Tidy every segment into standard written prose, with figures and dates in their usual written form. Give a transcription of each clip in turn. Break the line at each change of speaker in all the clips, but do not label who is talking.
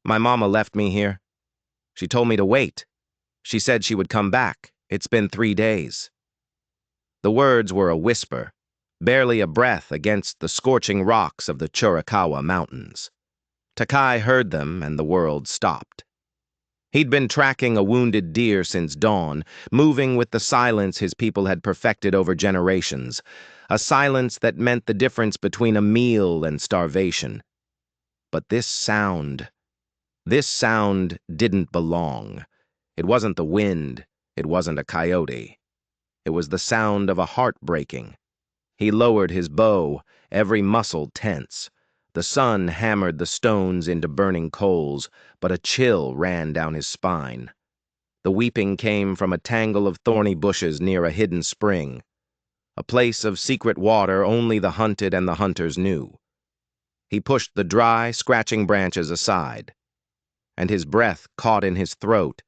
My mama left me here. She told me to wait. She said she would come back. It's been 3 days. The words were a whisper, barely a breath against the scorching rocks of the Chiricahua Mountains. Takai heard them, and the world stopped. He'd been tracking a wounded deer since dawn, moving with the silence his people had perfected over generations, a silence that meant the difference between a meal and starvation. But this sound didn't belong. It wasn't the wind. It wasn't a coyote. It was the sound of a heart breaking. He lowered his bow, every muscle tense. The sun hammered the stones into burning coals, but a chill ran down his spine. The weeping came from a tangle of thorny bushes near a hidden spring, a place of secret water only the hunted and the hunters knew. He pushed the dry, scratching branches aside, and his breath caught in his throat.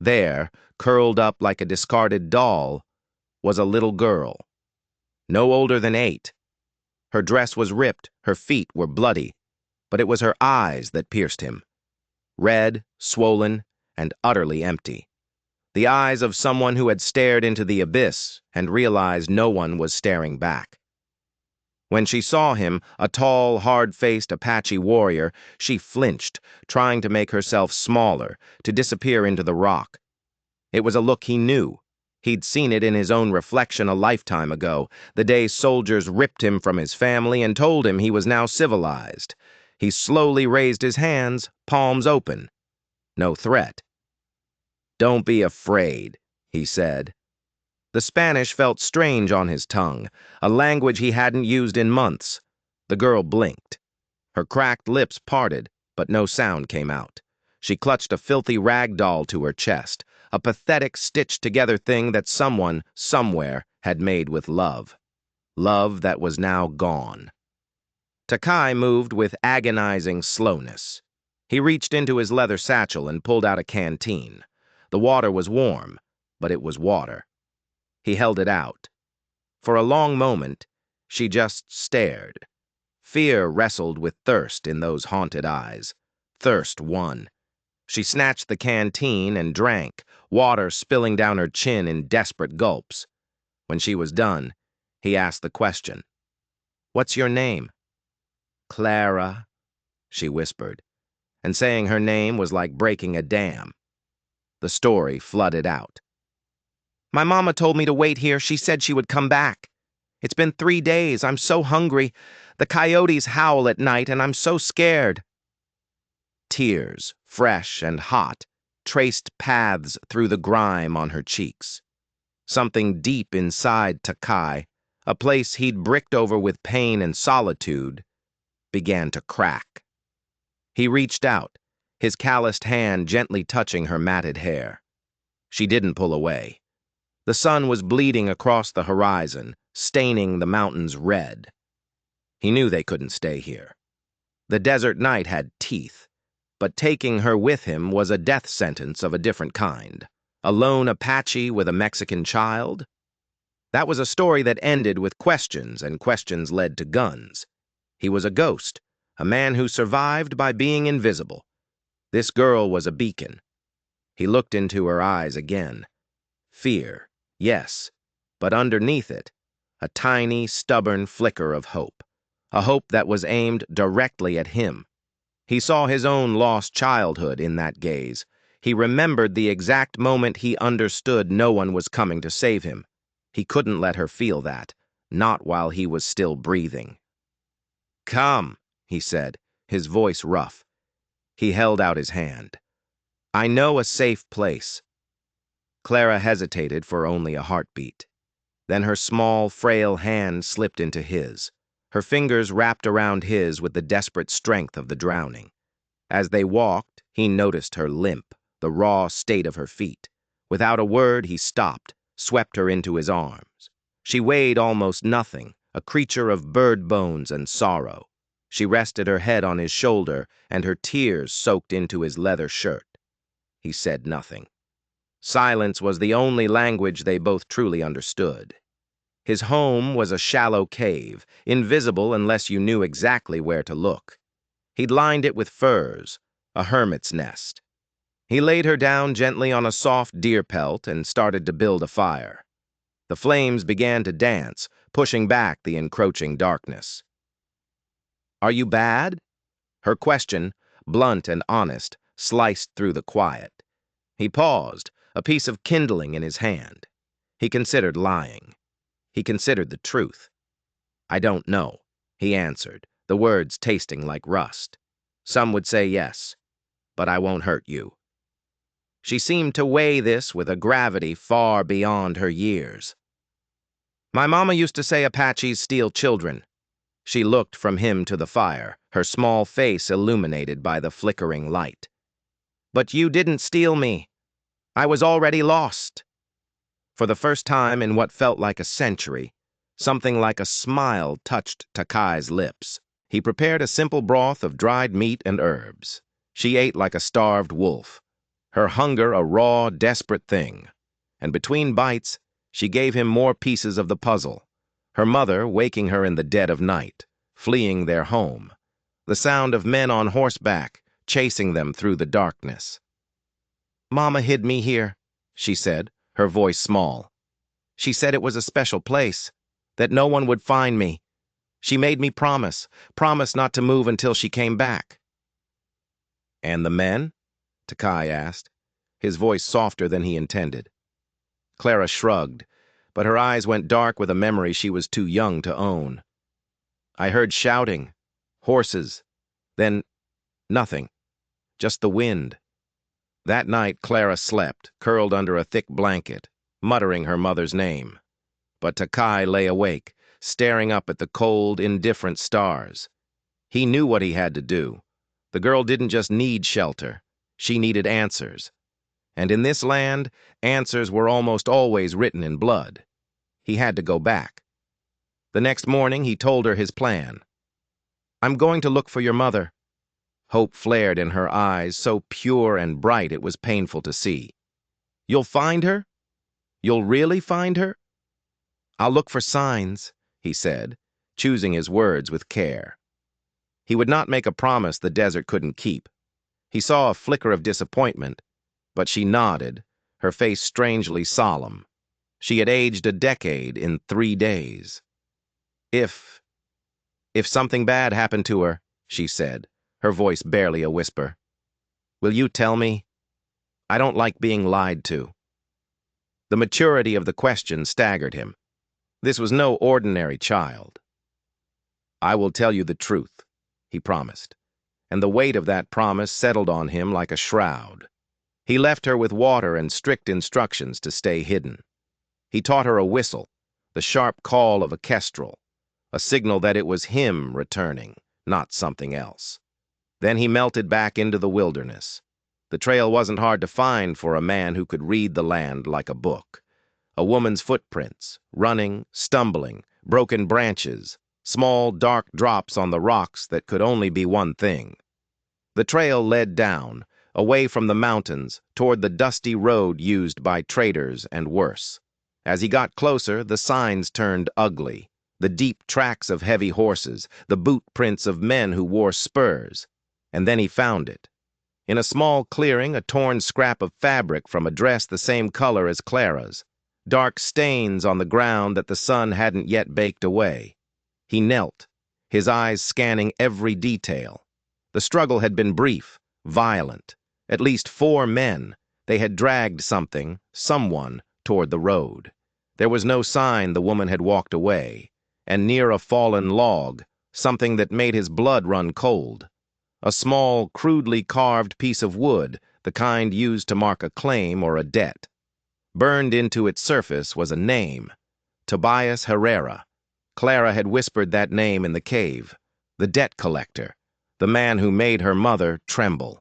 There, curled up like a discarded doll, was a little girl, no older than 8. Her dress was ripped, her feet were bloody, but it was her eyes that pierced him. Red, swollen, and utterly empty. The eyes of someone who had stared into the abyss and realized no one was staring back. When she saw him, a tall, hard-faced Apache warrior, she flinched, trying to make herself smaller, to disappear into the rock. It was a look he knew. He'd seen it in his own reflection a lifetime ago, the day soldiers ripped him from his family and told him he was now civilized. He slowly raised his hands, palms open. No threat. "Don't be afraid," he said. The Spanish felt strange on his tongue, a language he hadn't used in months. The girl blinked. Her cracked lips parted, but no sound came out. She clutched a filthy rag doll to her chest, a pathetic stitched-together thing that someone, somewhere, had made with love. Love that was now gone. Takai moved with agonizing slowness. He reached into his leather satchel and pulled out a canteen. The water was warm, but it was water. He held it out. For a long moment, she just stared. Fear wrestled with thirst in those haunted eyes. Thirst won. She snatched the canteen and drank, water spilling down her chin in desperate gulps. When she was done, he asked the question. "What's your name?" "Clara," she whispered, and saying her name was like breaking a dam. The story flooded out. "My mama told me to wait here. She said she would come back. It's been 3 days. I'm so hungry. The coyotes howl at night, and I'm so scared." Tears, fresh and hot, traced paths through the grime on her cheeks. Something deep inside Takai, a place he'd bricked over with pain and solitude, began to crack. He reached out, his calloused hand gently touching her matted hair. She didn't pull away. The sun was bleeding across the horizon, staining the mountains red. He knew they couldn't stay here. The desert night had teeth, but taking her with him was a death sentence of a different kind. A lone Apache with a Mexican child? That was a story that ended with questions, and questions led to guns. He was a ghost, a man who survived by being invisible. This girl was a beacon. He looked into her eyes again. Fear, yes, but underneath it, a tiny, stubborn flicker of hope. A hope that was aimed directly at him. He saw his own lost childhood in that gaze. He remembered the exact moment he understood no one was coming to save him. He couldn't let her feel that, not while he was still breathing. "Come," he said, his voice rough. He held out his hand. "I know a safe place." Clara hesitated for only a heartbeat. Then her small, frail hand slipped into his. Her fingers wrapped around his with the desperate strength of the drowning. As they walked, he noticed her limp, the raw state of her feet. Without a word, he stopped, swept her into his arms. She weighed almost nothing, a creature of bird bones and sorrow. She rested her head on his shoulder, and her tears soaked into his leather shirt. He said nothing. Silence was the only language they both truly understood. His home was a shallow cave, invisible unless you knew exactly where to look. He'd lined it with furs, a hermit's nest. He laid her down gently on a soft deer pelt and started to build a fire. The flames began to dance, pushing back the encroaching darkness. "Are you bad?" Her question, blunt and honest, sliced through the quiet. He paused, a piece of kindling in his hand. He considered lying. He considered the truth. "I don't know," he answered, the words tasting like rust. "Some would say yes, but I won't hurt you." She seemed to weigh this with a gravity far beyond her years. "My mama used to say Apaches steal children." She looked from him to the fire, her small face illuminated by the flickering light. "But you didn't steal me. I was already lost." For the first time in what felt like a century, something like a smile touched Takai's lips. He prepared a simple broth of dried meat and herbs. She ate like a starved wolf, her hunger a raw, desperate thing. And between bites, she gave him more pieces of the puzzle. Her mother waking her in the dead of night, fleeing their home. The sound of men on horseback, chasing them through the darkness. "Mama hid me here," she said, her voice small. "She said it was a special place, that no one would find me. She made me promise not to move until she came back." "And the men?" Takai asked, his voice softer than he intended. Clara shrugged, but her eyes went dark with a memory she was too young to own. "I heard shouting, horses, then nothing, just the wind." That night Clara slept, curled under a thick blanket, muttering her mother's name. But Takai lay awake, staring up at the cold, indifferent stars. He knew what he had to do. The girl didn't just need shelter, she needed answers. And in this land, answers were almost always written in blood. He had to go back. The next morning, he told her his plan. "I'm going to look for your mother." Hope flared in her eyes, so pure and bright it was painful to see. "You'll find her? You'll really find her?" "I'll look for signs," he said, choosing his words with care. He would not make a promise the desert couldn't keep. He saw a flicker of disappointment, but she nodded, her face strangely solemn. She had aged a decade in 3 days. If something bad happened to her," she said, her voice barely a whisper, "will you tell me? I don't like being lied to." The maturity of the question staggered him. This was no ordinary child. "I will tell you the truth," he promised, and the weight of that promise settled on him like a shroud. He left her with water and strict instructions to stay hidden. He taught her a whistle, the sharp call of a kestrel, a signal that it was him returning, not something else. Then he melted back into the wilderness. The trail wasn't hard to find for a man who could read the land like a book. A woman's footprints, running, stumbling, broken branches, small dark drops on the rocks that could only be one thing. The trail led down, away from the mountains, toward the dusty road used by traders and worse. As he got closer, the signs turned ugly. The deep tracks of heavy horses, the boot prints of men who wore spurs. And then he found it. In a small clearing, a torn scrap of fabric from a dress the same color as Clara's. Dark stains on the ground that the sun hadn't yet baked away. He knelt, his eyes scanning every detail. The struggle had been brief, violent. At least 4 men. They had dragged something, someone, toward the road. There was no sign the woman had walked away. And near a fallen log, something that made his blood run cold. A small, crudely carved piece of wood, the kind used to mark a claim or a debt. Burned into its surface was a name, Tobias Herrera. Clara had whispered that name in the cave, the debt collector, the man who made her mother tremble.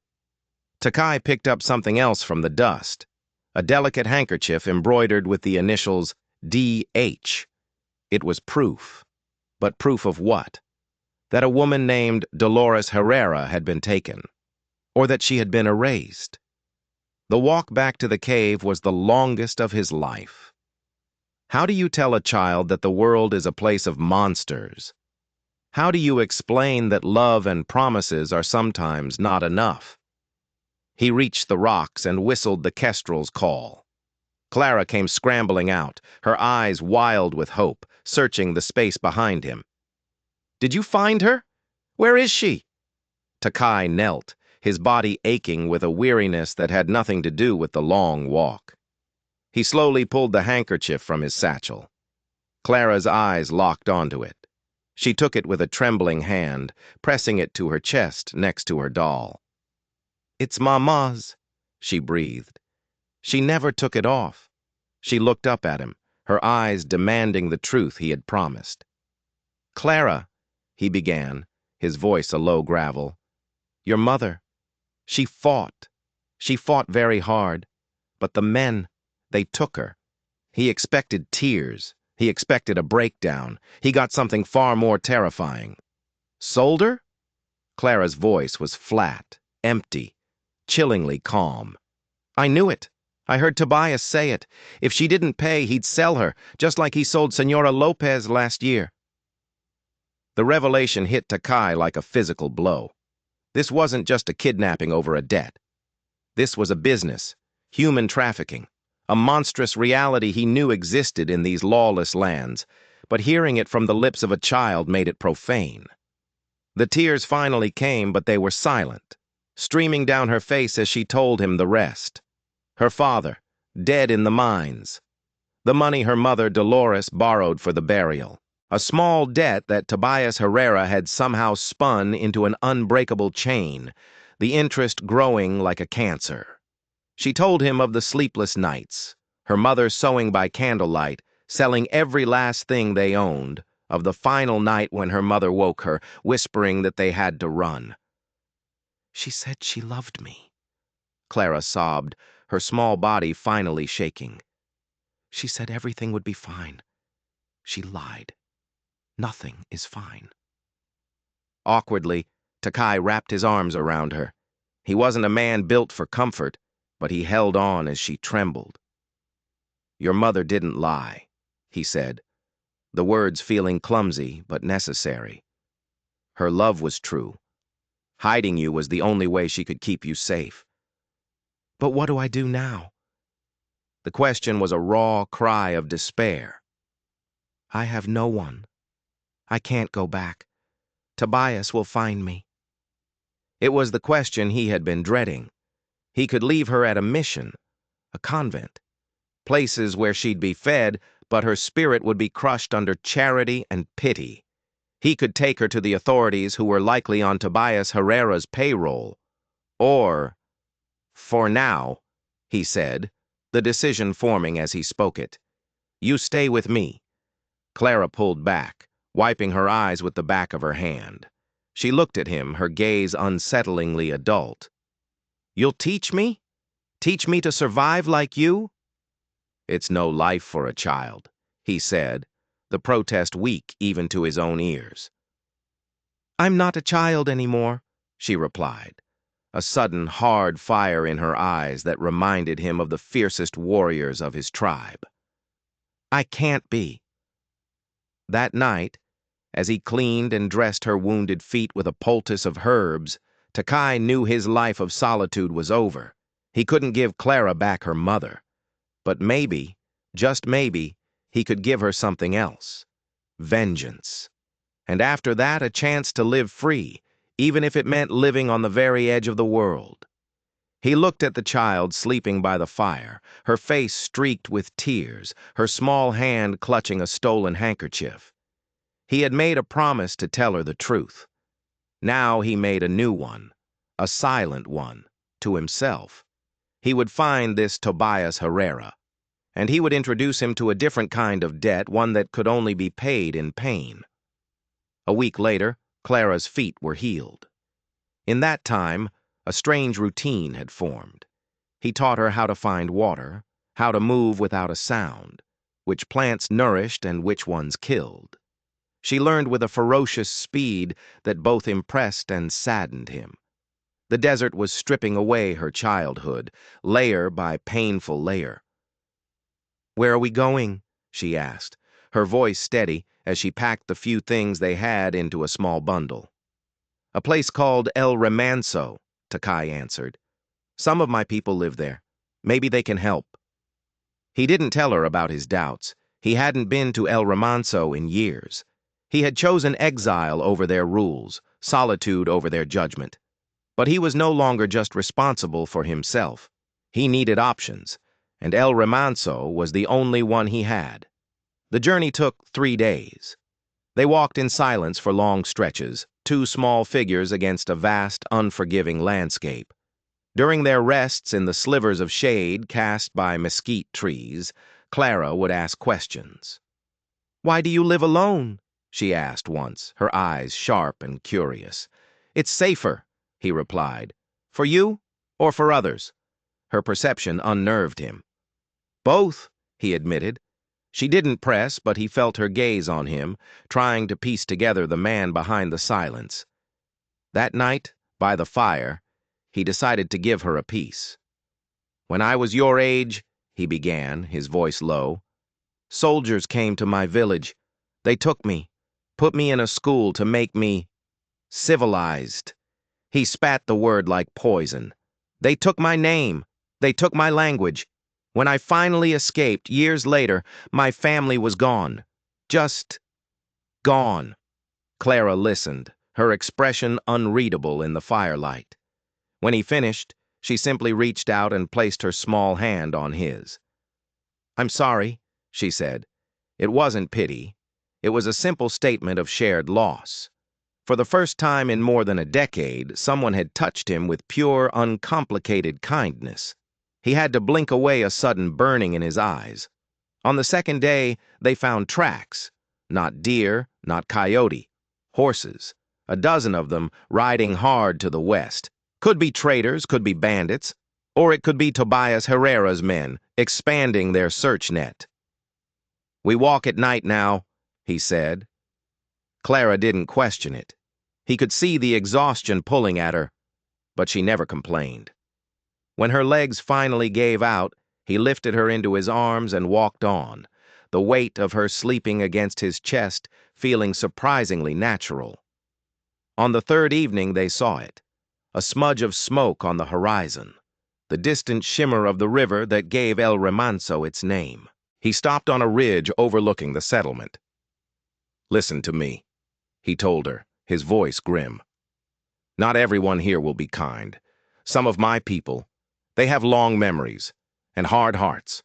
Takai picked up something else from the dust, a delicate handkerchief embroidered with the initials D.H. It was proof. But proof of what? That a woman named Dolores Herrera had been taken, or that she had been erased. The walk back to the cave was the longest of his life. How do you tell a child that the world is a place of monsters? How do you explain that love and promises are sometimes not enough? He reached the rocks and whistled the kestrel's call. Clara came scrambling out, her eyes wild with hope, searching the space behind him. "Did you find her? Where is she?" Takai knelt, his body aching with a weariness that had nothing to do with the long walk. He slowly pulled the handkerchief from his satchel. Clara's eyes locked onto it. She took it with a trembling hand, pressing it to her chest next to her doll. "It's Mama's," she breathed. She never took it off. She looked up at him, her eyes demanding the truth he had promised. "Clara," he began, his voice a low gravel. "Your mother. She fought. She fought very hard. But the men, they took her. He expected tears. He expected a breakdown. He got something far more terrifying. Sold her?" Clara's voice was flat, empty, chillingly calm. "I knew it. I heard Tobias say it. If she didn't pay, he'd sell her, just like he sold Senora Lopez last year." The revelation hit Takai like a physical blow. This wasn't just a kidnapping over a debt. This was a business, human trafficking, a monstrous reality he knew existed in these lawless lands, but hearing it from the lips of a child made it profane. The tears finally came, but they were silent, streaming down her face as she told him the rest. Her father, dead in the mines. The money her mother, Dolores, borrowed for the burial. A small debt that Tobias Herrera had somehow spun into an unbreakable chain, the interest growing like a cancer. She told him of the sleepless nights, her mother sewing by candlelight, selling every last thing they owned, of the final night when her mother woke her, whispering that they had to run. "She said she loved me," Clara sobbed, her small body finally shaking. "She said everything would be fine. She lied. Nothing is fine." Awkwardly, Takai wrapped his arms around her. He wasn't a man built for comfort, but he held on as she trembled. "Your mother didn't lie," he said, the words feeling clumsy but necessary. "Her love was true. Hiding you was the only way she could keep you safe." "But what do I do now?" The question was a raw cry of despair. "I have no one. I can't go back. Tobias will find me." It was the question he had been dreading. He could leave her at a mission, a convent, places where she'd be fed, but her spirit would be crushed under charity and pity. He could take her to the authorities who were likely on Tobias Herrera's payroll. Or, "For now," he said, the decision forming as he spoke it. "You stay with me." Clara pulled back, wiping her eyes with the back of her hand. She looked at him, her gaze unsettlingly adult. "You'll teach me? Teach me to survive like you?" "It's no life for a child," he said, the protest weak even to his own ears. "I'm not a child anymore," she replied, a sudden hard fire in her eyes that reminded him of the fiercest warriors of his tribe. "I can't be." That night, as he cleaned and dressed her wounded feet with a poultice of herbs, Takai knew his life of solitude was over. He couldn't give Clara back her mother. But maybe, just maybe, he could give her something else. Vengeance. And after that, a chance to live free, even if it meant living on the very edge of the world. He looked at the child sleeping by the fire, her face streaked with tears, her small hand clutching a stolen handkerchief. He had made a promise to tell her the truth. Now he made a new one, a silent one, to himself. He would find this Tobias Herrera, and he would introduce him to a different kind of debt, one that could only be paid in pain. A week later, Clara's feet were healed. In that time, a strange routine had formed. He taught her how to find water, how to move without a sound, which plants nourished and which ones killed. She learned with a ferocious speed that both impressed and saddened him. The desert was stripping away her childhood, layer by painful layer. "Where are we going?" she asked, her voice steady as she packed the few things they had into a small bundle. "A place called El Remanso," Takai answered. Some of my people live there. Maybe they can help." He didn't tell her about his doubts. He hadn't been to El Remanso in years. He had chosen exile over their rules, solitude over their judgment. But he was no longer just responsible for himself. He needed options, and El Remanso was the only one he had. The journey took 3 days. They walked in silence for long stretches, two small figures against a vast, unforgiving landscape. During their rests in the slivers of shade cast by mesquite trees, Clara would ask questions. "Why do you live alone?" she asked once, her eyes sharp and curious. "It's safer," he replied. "For you or for others?" Her perception unnerved him. "Both," he admitted. She didn't press, but he felt her gaze on him, trying to piece together the man behind the silence. That night, by the fire, he decided to give her a piece. "When I was your age," he began, his voice low, "soldiers came to my village. They took me, put me in a school to make me civilized." He spat the word like poison. "They took my name. They took my language. When I finally escaped, years later, my family was gone. Just gone." Clara listened, her expression unreadable in the firelight. When he finished, she simply reached out and placed her small hand on his. "I'm sorry," she said. It wasn't pity. It was a simple statement of shared loss. For the first time in more than a decade, someone had touched him with pure, uncomplicated kindness. He had to blink away a sudden burning in his eyes. On the second day, they found tracks. Not deer, not coyote. Horses. A dozen of them riding hard to the west. Could be traders, could be bandits, or it could be Tobias Herrera's men, expanding their search net. "We walk at night now," he said. Clara didn't question it. He could see the exhaustion pulling at her, but she never complained. When her legs finally gave out, he lifted her into his arms and walked on, the weight of her sleeping against his chest feeling surprisingly natural. On the third evening they saw it, a smudge of smoke on the horizon, the distant shimmer of the river that gave El Remanso its name. He stopped on a ridge overlooking the settlement. "Listen to me," he told her, his voice grim. "Not everyone here will be kind. Some of my people, they have long memories and hard hearts.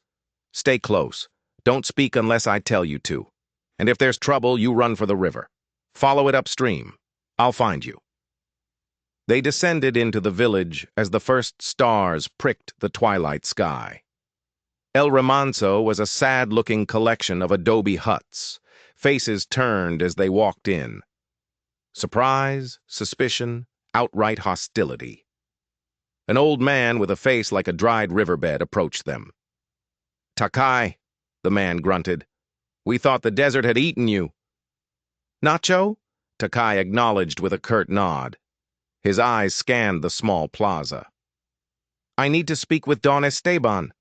Stay close. Don't speak unless I tell you to. And if there's trouble, you run for the river. Follow it upstream. I'll find you." They descended into the village as the first stars pricked the twilight sky. El Remanso was a sad-looking collection of adobe huts, faces turned as they walked in. Surprise, suspicion, outright hostility. An old man with a face like a dried riverbed approached them. "Takai," the man grunted. "We thought the desert had eaten you." "Nacho?" Takai acknowledged with a curt nod. His eyes scanned the small plaza. "I need to speak with Don Esteban."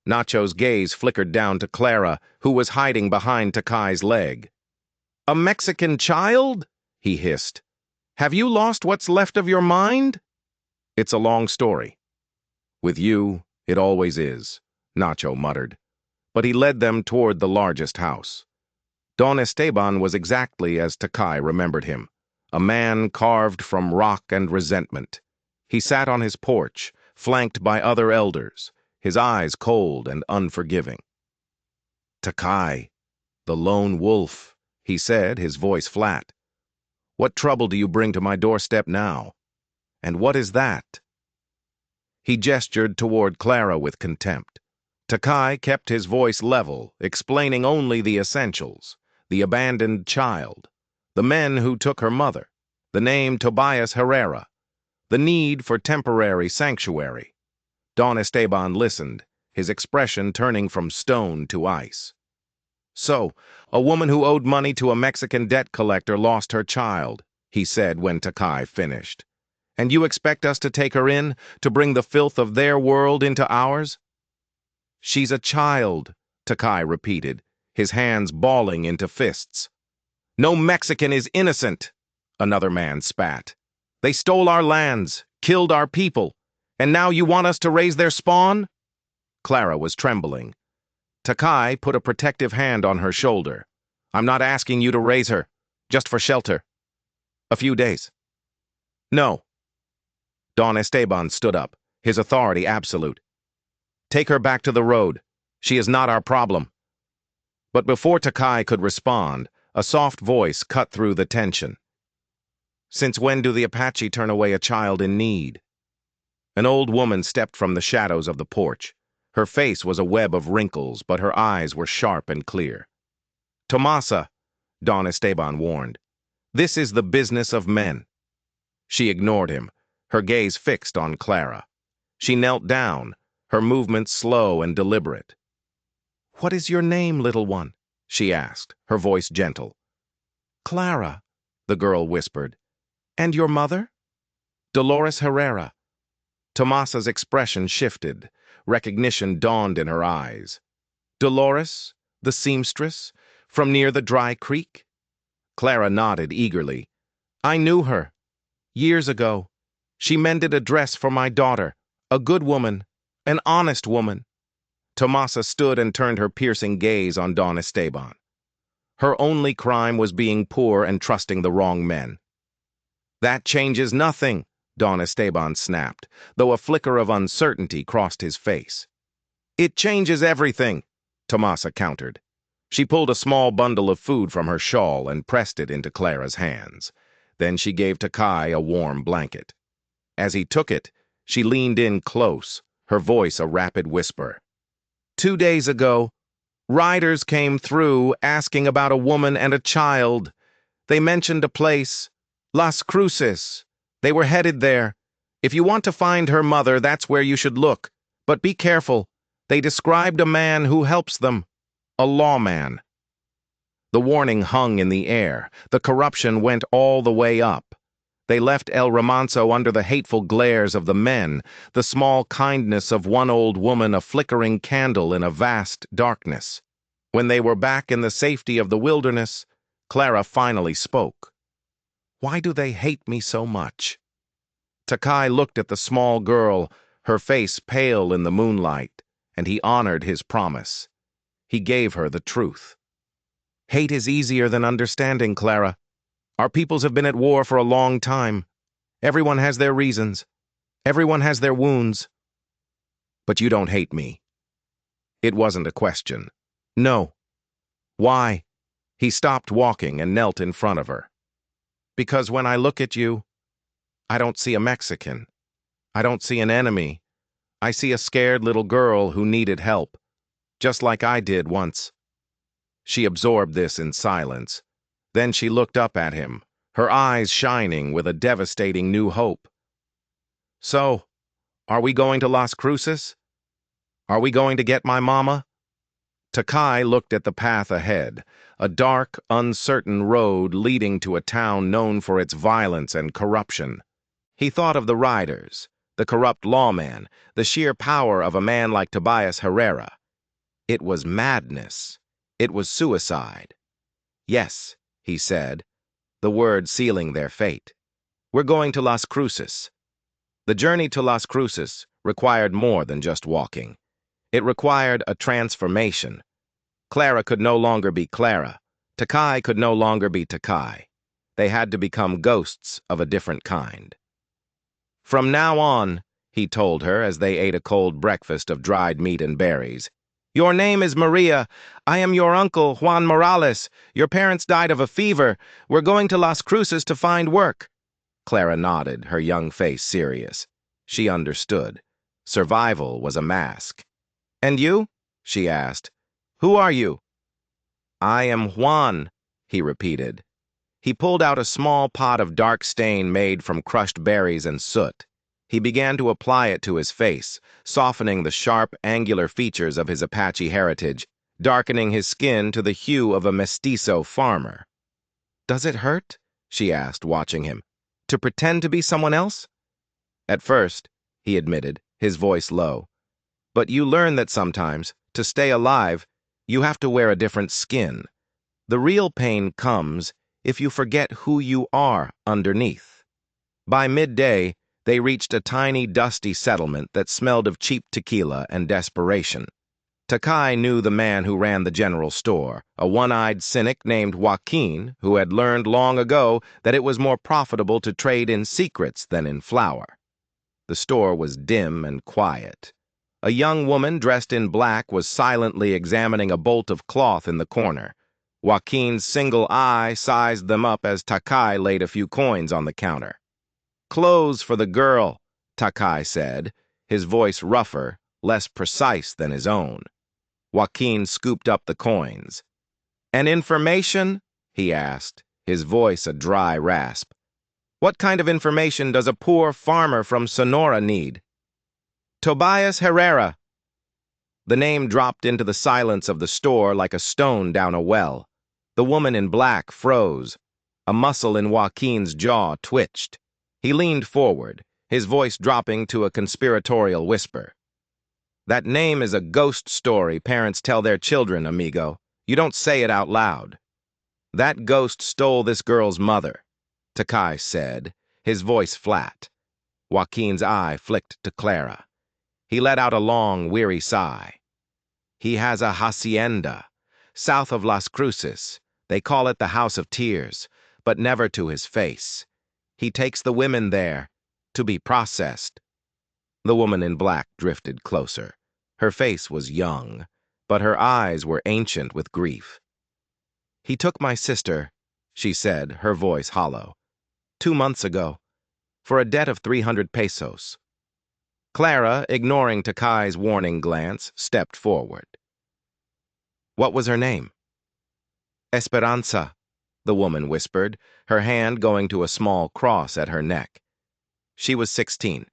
Nacho's gaze flickered down to Clara, who was hiding behind Takai's leg. "A Mexican child?" he hissed. "Have you lost what's left of your mind?" "It's a long story. With you, it always is," Nacho muttered. But he led them toward the largest house. Don Esteban was exactly as Takai remembered him, a man carved from rock and resentment. He sat on his porch, flanked by other elders, his eyes cold and unforgiving. "Takai, the lone wolf," he said, his voice flat. "What trouble do you bring to my doorstep now? And what is that?" He gestured toward Clara with contempt. Takai kept his voice level, explaining only the essentials, the abandoned child, the men who took her mother, the name Tobias Herrera, the need for temporary sanctuary. Don Esteban listened, his expression turning from stone to ice. "So, a woman who owed money to a Mexican debt collector lost her child," he said when Takai finished. "And you expect us to take her in, to bring the filth of their world into ours?" "She's a child," Takai repeated, his hands balling into fists. "No Mexican is innocent," another man spat. "They stole our lands, killed our people, And now you want us to raise their spawn? Clara was trembling. Takai put a protective hand on her shoulder. I'm not asking you to raise her, just for shelter. A few days. No. Don Esteban stood up, his authority absolute. Take her back to the road. She is not our problem. But before Takai could respond, a soft voice cut through the tension. Since when do the Apache turn away a child in need? An old woman stepped from the shadows of the porch. Her face was a web of wrinkles, but her eyes were sharp and clear. Tomasa, Don Esteban warned, this is the business of men. She ignored him, her gaze fixed on Clara. She knelt down, her movements slow and deliberate. What is your name, little one? She asked, her voice gentle. Clara, the girl whispered. And your mother? Dolores Herrera. Tomasa's expression shifted. Recognition dawned in her eyes. Dolores, the seamstress, from near the dry creek? Clara nodded eagerly. I knew her. Years ago. She mended a dress for my daughter, a good woman, an honest woman. Tomasa stood and turned her piercing gaze on Don Esteban. Her only crime was being poor and trusting the wrong men. That changes nothing, Don Esteban snapped, though a flicker of uncertainty crossed his face. It changes everything, Tomasa countered. She pulled a small bundle of food from her shawl and pressed it into Clara's hands. Then she gave Takai a warm blanket. As he took it, she leaned in close, her voice a rapid whisper. 2 days ago, riders came through asking about a woman and a child. They mentioned a place, Las Cruces. They were headed there. If you want to find her mother, that's where you should look. But be careful. They described a man who helps them. A lawman. The warning hung in the air. The corruption went all the way up. They left El Romanzo under the hateful glares of the men, the small kindness of one old woman a flickering candle in a vast darkness. When they were back in the safety of the wilderness, Clara finally spoke. Why do they hate me so much? Takai looked at the small girl, her face pale in the moonlight, and he honored his promise. He gave her the truth. Hate is easier than understanding, Clara. Our peoples have been at war for a long time. Everyone has their reasons. Everyone has their wounds. But you don't hate me. It wasn't a question. No. Why? He stopped walking and knelt in front of her. Because when I look at you, I don't see a Mexican. I don't see an enemy. I see a scared little girl who needed help, just like I did once. She absorbed this in silence. Then she looked up at him, her eyes shining with a devastating new hope. So, are we going to Las Cruces? Are we going to get my mama? Takai looked at the path ahead, a dark, uncertain road leading to a town known for its violence and corruption. He thought of the riders, the corrupt lawman, the sheer power of a man like Tobias Herrera. It was madness. It was suicide. Yes, he said, the word sealing their fate. We're going to Las Cruces. The journey to Las Cruces required more than just walking. It required a transformation. Clara could no longer be Clara. Takai could no longer be Takai. They had to become ghosts of a different kind. From now on, he told her as they ate a cold breakfast of dried meat and berries, your name is Maria. I am your uncle, Juan Morales. Your parents died of a fever. We're going to Las Cruces to find work. Clara nodded, her young face serious. She understood. Survival was a mask. And you? She asked. Who are you? I am Juan, he repeated. He pulled out a small pot of dark stain made from crushed berries and soot. He began to apply it to his face, softening the sharp, angular features of his Apache heritage, darkening his skin to the hue of a mestizo farmer. Does it hurt? She asked, watching him. To pretend to be someone else? At first, he admitted, his voice low. But you learn that sometimes, to stay alive, you have to wear a different skin. The real pain comes if you forget who you are underneath. By midday, They reached a tiny, dusty settlement that smelled of cheap tequila and desperation. Takai knew the man who ran the general store, a one-eyed cynic named Joaquin, who had learned long ago that it was more profitable to trade in secrets than in flour. The store was dim and quiet. A young woman dressed in black was silently examining a bolt of cloth in the corner. Joaquin's single eye sized them up as Takai laid a few coins on the counter. "Clothes for the girl," Takai said, his voice rougher, less precise than his own. Joaquin scooped up the coins. "And information?" he asked, his voice a dry rasp. "What kind of information does a poor farmer from Sonora need?" "Tobias Herrera." The name dropped into the silence of the store like a stone down a well. The woman in black froze. A muscle in Joaquin's jaw twitched. He leaned forward, his voice dropping to a conspiratorial whisper. "That name is a ghost story parents tell their children, amigo. You don't say it out loud." "That ghost stole this girl's mother," Takai said, his voice flat. Joaquin's eye flicked to Clara. He let out a long, weary sigh. "He has a hacienda, south of Las Cruces. They call it the House of Tears, but never to his face. He takes the women there, to be processed." The woman in black drifted closer. Her face was young, but her eyes were ancient with grief. "He took my sister," she said, her voice hollow, 2 months ago, for a debt of 300 pesos. Clara, ignoring Takai's warning glance, stepped forward. "What was her name?" "Esperanza," the woman whispered, her hand going to a small cross at her neck. "She was 16.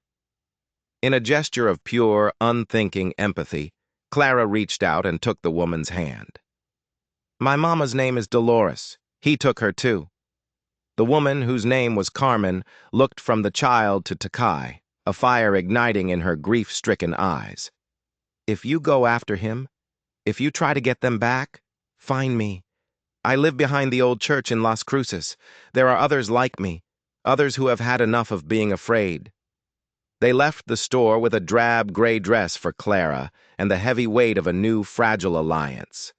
In a gesture of pure, unthinking empathy, Clara reached out and took the woman's hand. "My mama's name is Dolores. He took her too." The woman, whose name was Carmen, looked from the child to Takai, a fire igniting in her grief-stricken eyes. "If you go after him, if you try to get them back, find me. I live behind the old church in Las Cruces. There are others like me, others who have had enough of being afraid." They left the store with a drab gray dress for Clara and the heavy weight of a new, fragile alliance.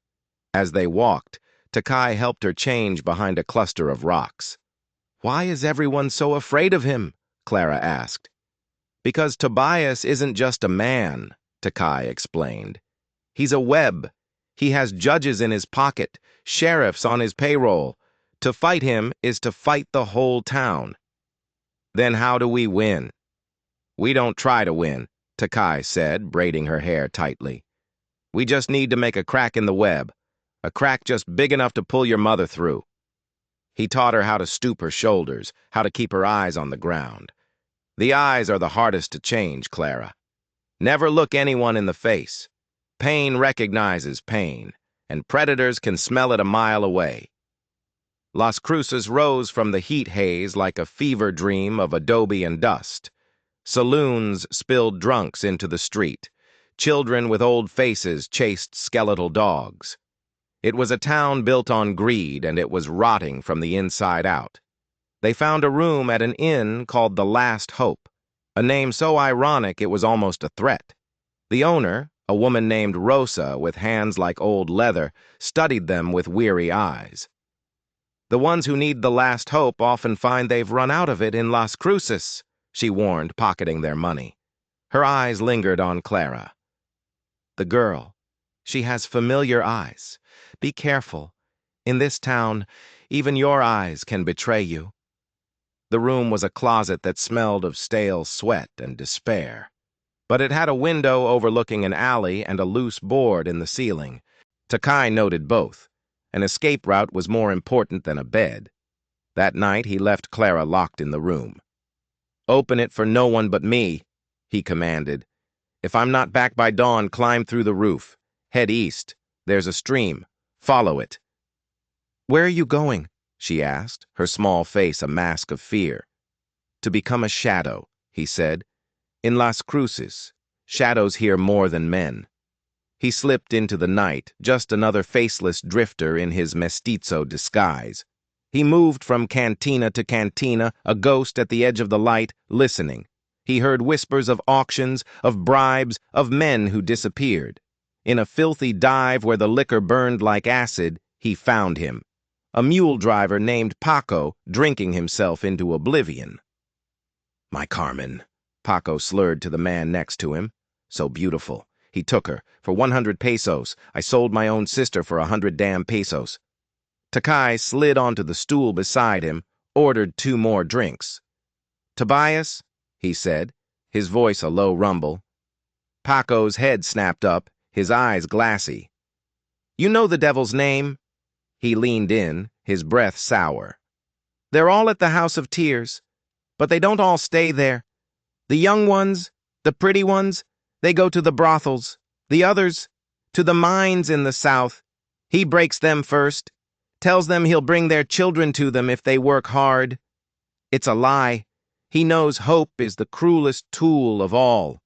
As they walked, Takai helped her change behind a cluster of rocks. "Why is everyone so afraid of him?" Clara asked. "Because Tobias isn't just a man," Takai explained. "He's a web. He has judges in his pocket, sheriffs on his payroll. To fight him is to fight the whole town." "Then how do we win?" "We don't try to win," Takai said, braiding her hair tightly. "We just need to make a crack in the web, a crack just big enough to pull your mother through." He taught her how to stoop her shoulders, how to keep her eyes on the ground. The eyes are the hardest to change, Clara. Never look anyone in the face. Pain recognizes pain, and predators can smell it a mile away. Las Cruces rose from the heat haze like a fever dream of adobe and dust. Saloons spilled drunks into the street. Children with old faces chased skeletal dogs. It was a town built on greed, and it was rotting from the inside out. They found a room at an inn called The Last Hope, a name so ironic it was almost a threat. The owner, a woman named Rosa with hands like old leather, studied them with weary eyes. "The ones who need the last hope often find they've run out of it in Las Cruces," she warned, pocketing their money. Her eyes lingered on Clara. "The girl. She has familiar eyes. Be careful. In this town, even your eyes can betray you." The room was a closet that smelled of stale sweat and despair. But it had a window overlooking an alley and a loose board in the ceiling. Takai noted both. An escape route was more important than a bed. That night, he left Clara locked in the room. "Open it for no one but me," he commanded. "If I'm not back by dawn, climb through the roof. Head east. There's a stream. Follow it." "Where are you going?" she asked, her small face a mask of fear. "To become a shadow," he said. "In Las Cruces, shadows hear more than men." He slipped into the night, just another faceless drifter in his mestizo disguise. He moved from cantina to cantina, a ghost at the edge of the light, listening, He heard whispers of auctions, of bribes, of men who disappeared. In a filthy dive where the liquor burned like acid, he found him. A mule driver named Paco drinking himself into oblivion. "My Carmen," Paco slurred to the man next to him. "So beautiful. He took her. For 100 pesos. I sold my own sister for 100 damn pesos." Takai slid onto the stool beside him, ordered 2 more drinks. "Tobias," he said, his voice a low rumble. Paco's head snapped up, his eyes glassy. "You know the devil's name?" He leaned in, his breath sour. "They're all at the House of Tears, but they don't all stay there. The young ones, the pretty ones, they go to the brothels. The others, to the mines in the south. He breaks them first, tells them he'll bring their children to them if they work hard. It's a lie. He knows hope is the cruelest tool of all."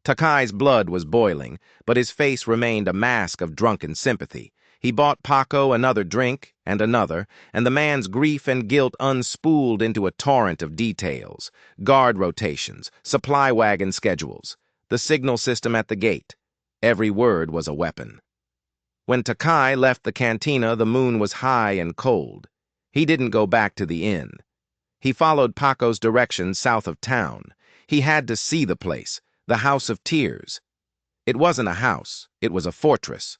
Takai's blood was boiling, but his face remained a mask of drunken sympathy. He bought Paco another drink, and the man's grief and guilt unspooled into a torrent of details. Guard rotations, supply wagon schedules, the signal system at the gate. Every word was a weapon. When Takai left the cantina, the moon was high and cold. He didn't go back to the inn. He followed Paco's direction south of town. He had to see the place, the House of Tears. It wasn't a house, it was a fortress.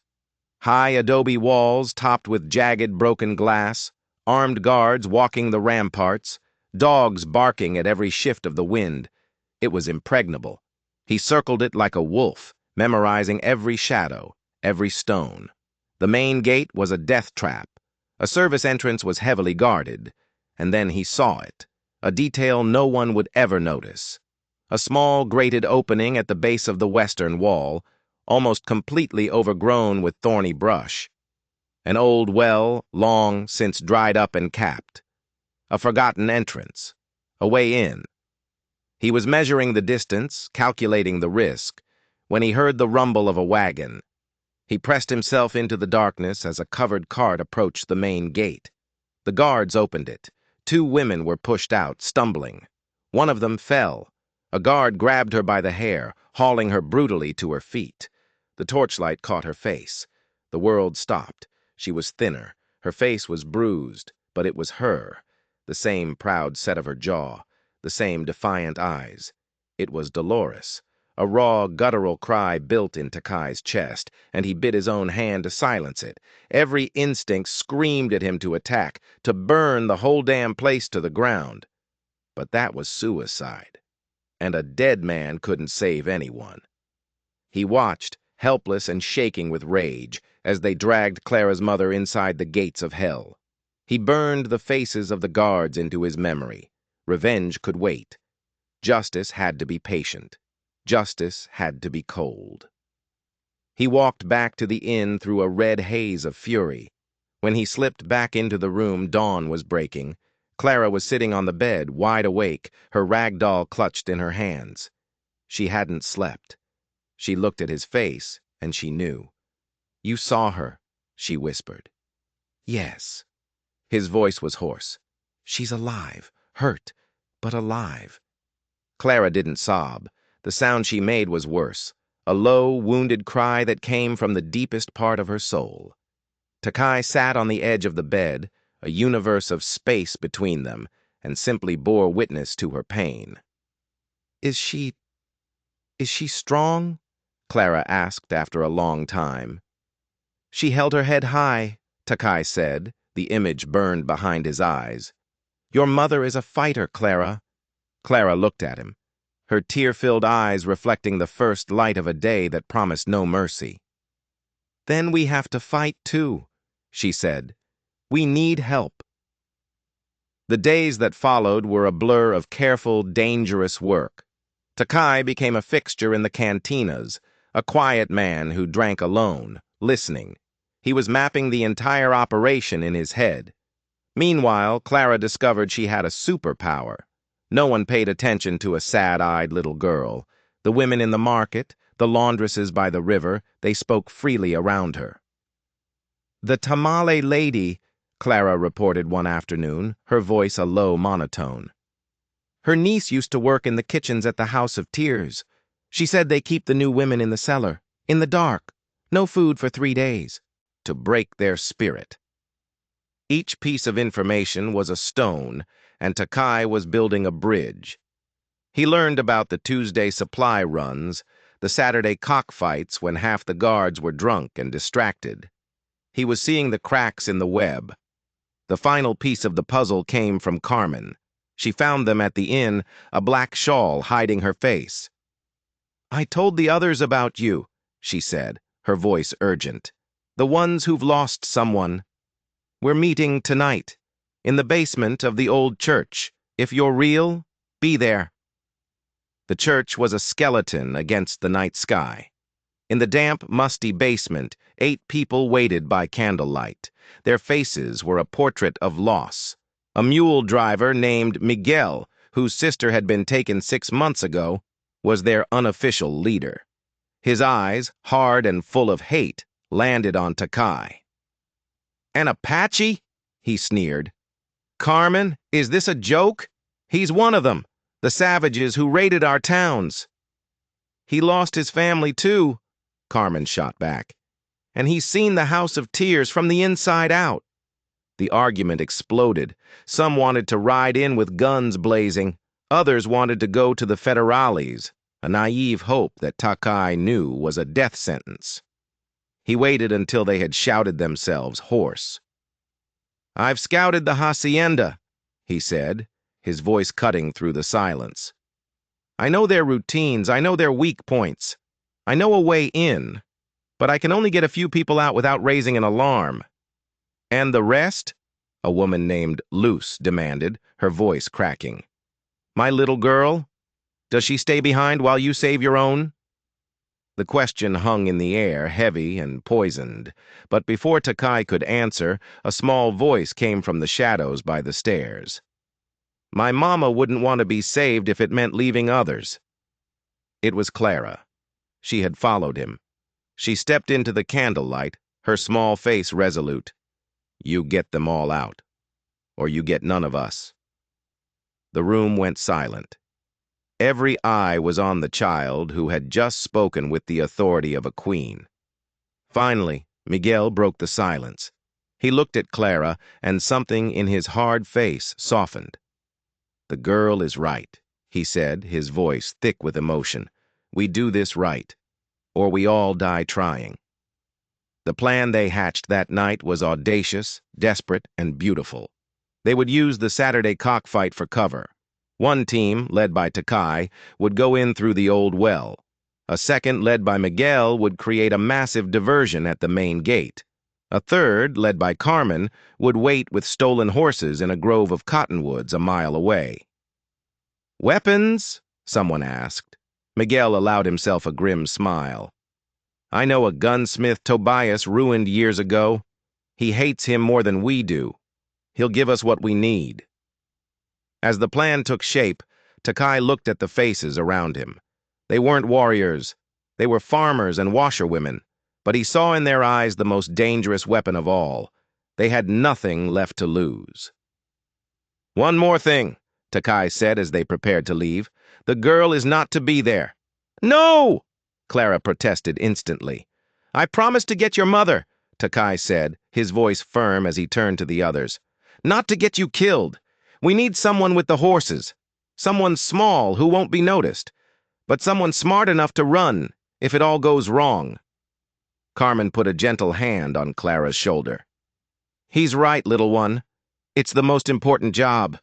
High adobe walls topped with jagged broken glass, armed guards walking the ramparts, dogs barking at every shift of the wind. It was impregnable. He circled it like a wolf, memorizing every shadow, every stone. The main gate was a death trap. A service entrance was heavily guarded. And then he saw it, a detail no one would ever notice. A small grated opening at the base of the western wall, almost completely overgrown with thorny brush. An old well, long since dried up and capped. A forgotten entrance. A way in. He was measuring the distance, calculating the risk, when he heard the rumble of a wagon. He pressed himself into the darkness as a covered cart approached the main gate. The guards opened it. 2 women were pushed out, stumbling. One of them fell. A guard grabbed her by the hair, hauling her brutally to her feet. The torchlight caught her face. The world stopped. She was thinner. Her face was bruised, but it was her. The same proud set of her jaw, the same defiant eyes. It was Dolores. A raw, guttural cry built in Takai's chest, and he bit his own hand to silence it. Every instinct screamed at him to attack, to burn the whole damn place to the ground. But that was suicide, and a dead man couldn't save anyone. He watched, helpless and shaking with rage, as they dragged Clara's mother inside the gates of hell. He burned the faces of the guards into his memory. Revenge could wait. Justice had to be patient. Justice had to be cold. He walked back to the inn through a red haze of fury. When he slipped back into the room, dawn was breaking. Clara was sitting on the bed, wide awake, her rag doll clutched in her hands. She hadn't slept. She looked at his face, and she knew. "You saw her," she whispered. "Yes." His voice was hoarse. "She's alive, hurt, but alive." Clara didn't sob. The sound she made was worse, a low, wounded cry that came from the deepest part of her soul. Takai sat on the edge of the bed, a universe of space between them, and simply bore witness to her pain. Is she strong?" Clara asked after a long time. "She held her head high," Takai said, the image burned behind his eyes. "Your mother is a fighter, Clara." Clara looked at him, her tear-filled eyes reflecting the first light of a day that promised no mercy. "Then we have to fight too," she said. "We need help." The days that followed were a blur of careful, dangerous work. Takai became a fixture in the cantinas, a quiet man who drank alone, listening. He was mapping the entire operation in his head. Meanwhile, Clara discovered she had a superpower. No one paid attention to a sad-eyed little girl. The women in the market, the laundresses by the river, they spoke freely around her. "The tamale lady," Clara reported one afternoon, her voice a low monotone. Her niece used to work in the kitchens at the House of Tears. She said they keep the new women in the cellar, in the dark, no food for 3 days, to break their spirit. Each piece of information was a stone, and Takai was building a bridge. He learned about the Tuesday supply runs, the Saturday cockfights when half the guards were drunk and distracted. He was seeing the cracks in the web. The final piece of the puzzle came from Carmen. She found them at the inn, a black shawl hiding her face. "I told the others about you," she said, her voice urgent. "The ones who've lost someone. We're meeting tonight, in the basement of the old church. If you're real, be there." The church was a skeleton against the night sky. In the damp, musty basement, 8 people waited by candlelight. Their faces were a portrait of loss. A mule driver named Miguel, whose sister had been taken 6 months ago, was their unofficial leader. His eyes, hard and full of hate, landed on Takai. "An Apache?" he sneered. "Carmen, is this a joke? He's one of them, the savages who raided our towns." "He lost his family too," Carmen shot back. "And he's seen the House of Tears from the inside out." The argument exploded. Some wanted to ride in with guns blazing. Others wanted to go to the federales, a naive hope that Takai knew was a death sentence. He waited until they had shouted themselves hoarse. "I've scouted the hacienda," he said, his voice cutting through the silence. "I know their routines, I know their weak points. I know a way in, but I can only get a few people out without raising an alarm." "And the rest?" a woman named Luce demanded, her voice cracking. "My little girl? Does she stay behind while you save your own?" The question hung in the air, heavy and poisoned, but before Takai could answer, a small voice came from the shadows by the stairs. "My mama wouldn't want to be saved if it meant leaving others." It was Clara. She had followed him. She stepped into the candlelight, her small face resolute. "You get them all out, or you get none of us." The room went silent. Every eye was on the child who had just spoken with the authority of a queen. Finally, Miguel broke the silence. He looked at Clara, and something in his hard face softened. "The girl is right," he said, his voice thick with emotion. "We do this right, or we all die trying." The plan they hatched that night was audacious, desperate, and beautiful. They would use the Saturday cockfight for cover. One team, led by Takai, would go in through the old well. A second, led by Miguel, would create a massive diversion at the main gate. A third, led by Carmen, would wait with stolen horses in a grove of cottonwoods a mile away. "Weapons?" someone asked. Miguel allowed himself a grim smile. "I know a gunsmith Tobias ruined years ago. He hates him more than we do. He'll give us what we need." As the plan took shape, Takai looked at the faces around him. They weren't warriors. They were farmers and washerwomen, but he saw in their eyes the most dangerous weapon of all. They had nothing left to lose. "One more thing," Takai said as they prepared to leave. "The girl is not to be there." "No!" Clara protested instantly. "I promised to get your mother," Takai said, his voice firm as he turned to the others. "Not to get you killed. We need someone with the horses. Someone small who won't be noticed, but someone smart enough to run if it all goes wrong." Carmen put a gentle hand on Clara's shoulder. "He's right, little one. It's the most important job.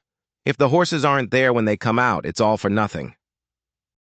If the horses aren't there when they come out, it's all for nothing."